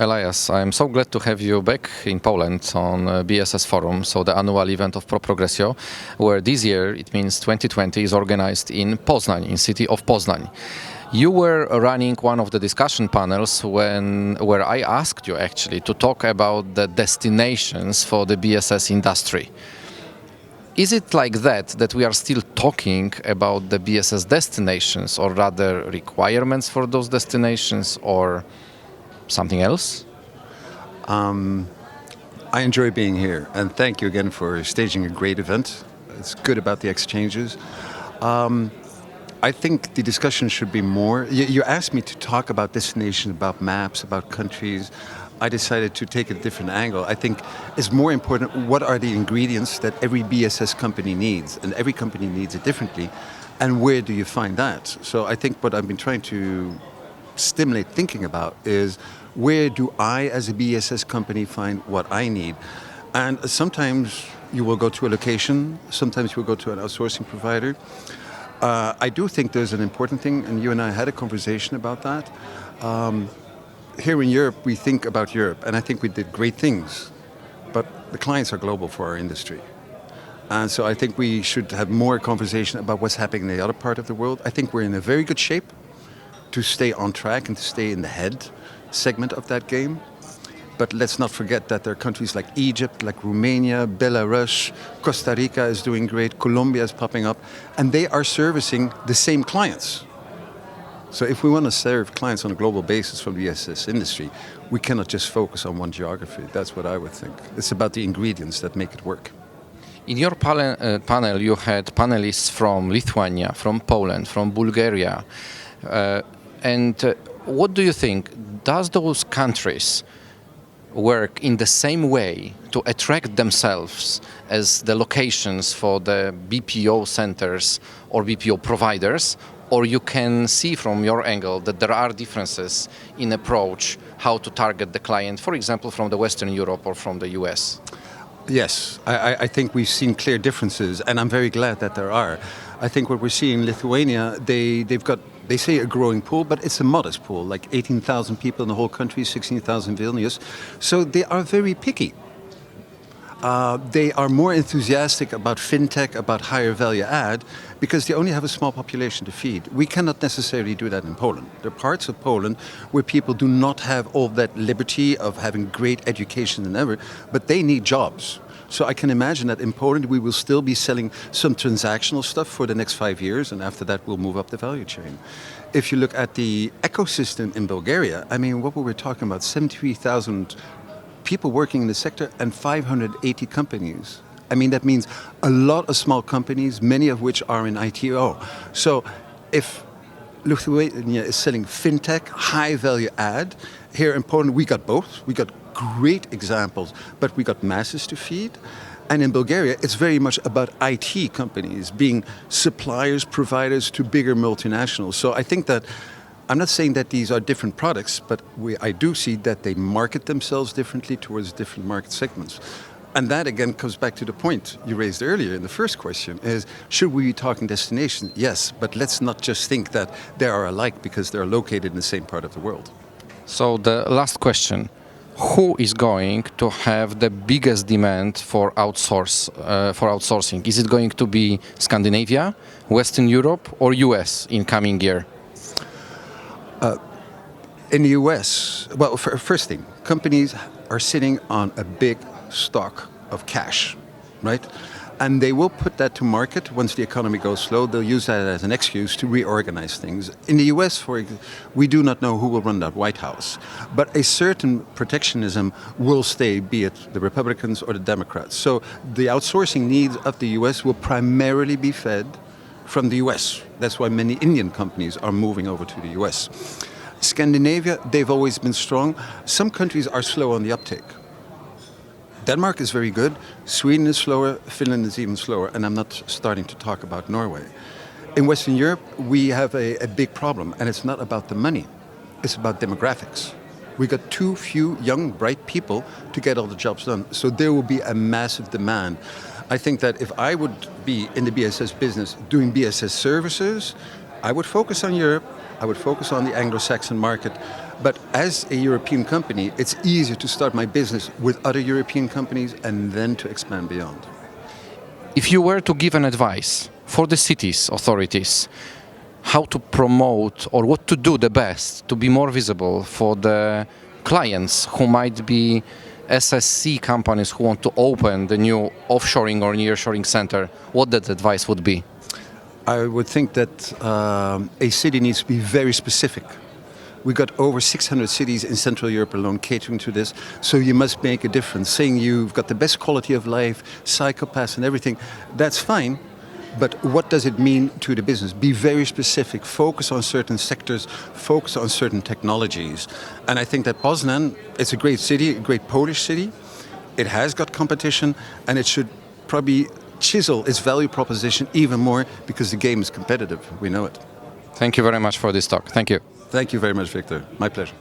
Elias, I'm so glad to have you back in Poland on BSS Forum, so the annual event of Progressio, where this year, it means 2020, is organized in Poznan, in City of Poznan. You were running one of the discussion panels where I asked you actually to talk about the destinations for the BSS industry. Is it like that we are still talking about the BSS destinations, or rather requirements for those destinations, or something else? I enjoy being here, and thank you again for staging a great event. It's good about the exchanges. I think the discussion should be more. You asked me to talk about destinations, about maps, about countries. I decided to take a different angle. I think it's more important what are the ingredients that every BSS company needs, and every company needs it differently, and where do you find that? So I think what I've been trying to stimulate thinking about is where do I as a BSS company find what I need? And sometimes you will go to a location, sometimes you will go to an outsourcing provider. I do think there's an important thing, and you and I had a conversation about that. Here in Europe, we think about Europe, and I think we did great things, but the clients are global for our industry. And so I think we should have more conversation about what's happening in the other part of the world. I think we're in a very good shape to stay on track and to stay in the head segment of that game. But let's not forget that there are countries like Egypt, like Romania, Belarus, Costa Rica is doing great, Colombia is popping up, and they are servicing the same clients. So if we want to serve clients on a global basis from the BSS industry, we cannot just focus on one geography. That's what I would think. It's about the ingredients that make it work. In your panel, you had panelists from Lithuania, from Poland, from Bulgaria. What do you think? Does those countries work in the same way to attract themselves as the locations for the BPO centers or BPO providers? Or you can see from your angle that there are differences in approach how to target the client, for example, from the Western Europe or from the US? Yes, I think we've seen clear differences, and I'm very glad that there are. I think what we're seeing in Lithuania, they say a growing pool, but it's a modest pool, like 18,000 people in the whole country, 16,000 Vilnius. So they are very picky. They are more enthusiastic about fintech, about higher value add, because they only have a small population to feed. We cannot necessarily do that in Poland. There are parts of Poland where people do not have all that liberty of having great education and ever, but they need jobs. So I can imagine that in Poland we will still be selling some transactional stuff for the next 5 years, and after that we'll move up the value chain. If you look at the ecosystem in Bulgaria, I mean, what were we talking about? 73,000 people working in the sector and 580 companies. I mean, that means a lot of small companies, many of which are in ITO. So if Lithuania is selling fintech, high value add, here in Poland we got both. We got great examples, but we got masses to feed. And in Bulgaria, it's very much about IT companies being suppliers, providers to bigger multinationals. So I think that I'm not saying that these are different products, but I do see that they market themselves differently towards different market segments. And that again comes back to the point you raised earlier in the first question, is should we be talking destination? Yes, but let's not just think that they are alike because they're located in the same part of the world. So the last question. Who is going to have the biggest demand for outsourcing? Is it going to be Scandinavia, Western Europe, or US in coming year? In the US, well, first thing, companies are sitting on a big stock of cash, right? And they will put that to market once the economy goes slow. They'll use that as an excuse to reorganize things. In the US, we do not know who will run that White House. But a certain protectionism will stay, be it the Republicans or the Democrats. So the outsourcing needs of the US will primarily be fed from the US. That's why many Indian companies are moving over to the US. Scandinavia, they've always been strong. Some countries are slow on the uptake. Denmark is very good, Sweden is slower, Finland is even slower, and I'm not starting to talk about Norway. In Western Europe, we have a big problem, and it's not about the money, it's about demographics. We got too few young, bright people to get all the jobs done, so there will be a massive demand. I think that if I would be in the BSS business doing BSS services, I would focus on Europe, I would focus on the Anglo-Saxon market. But as a European company, it's easier to start my business with other European companies and then to expand beyond. If you were to give an advice for the cities authorities, how to promote or what to do the best to be more visible for the clients who might be SSC companies who want to open the new offshoring or nearshoring center, what that advice would be? I would think that a city needs to be very specific. We've got over 600 cities in Central Europe alone catering to this, so you must make a difference. Saying you've got the best quality of life, psychopaths and everything, that's fine, but what does it mean to the business? Be very specific, focus on certain sectors, focus on certain technologies. And I think that Poznan, it's a great city, a great Polish city. It has got competition, and it should probably chisel its value proposition even more because the game is competitive. We know it. Thank you very much for this talk. Thank you. Thank you very much, Victor. My pleasure.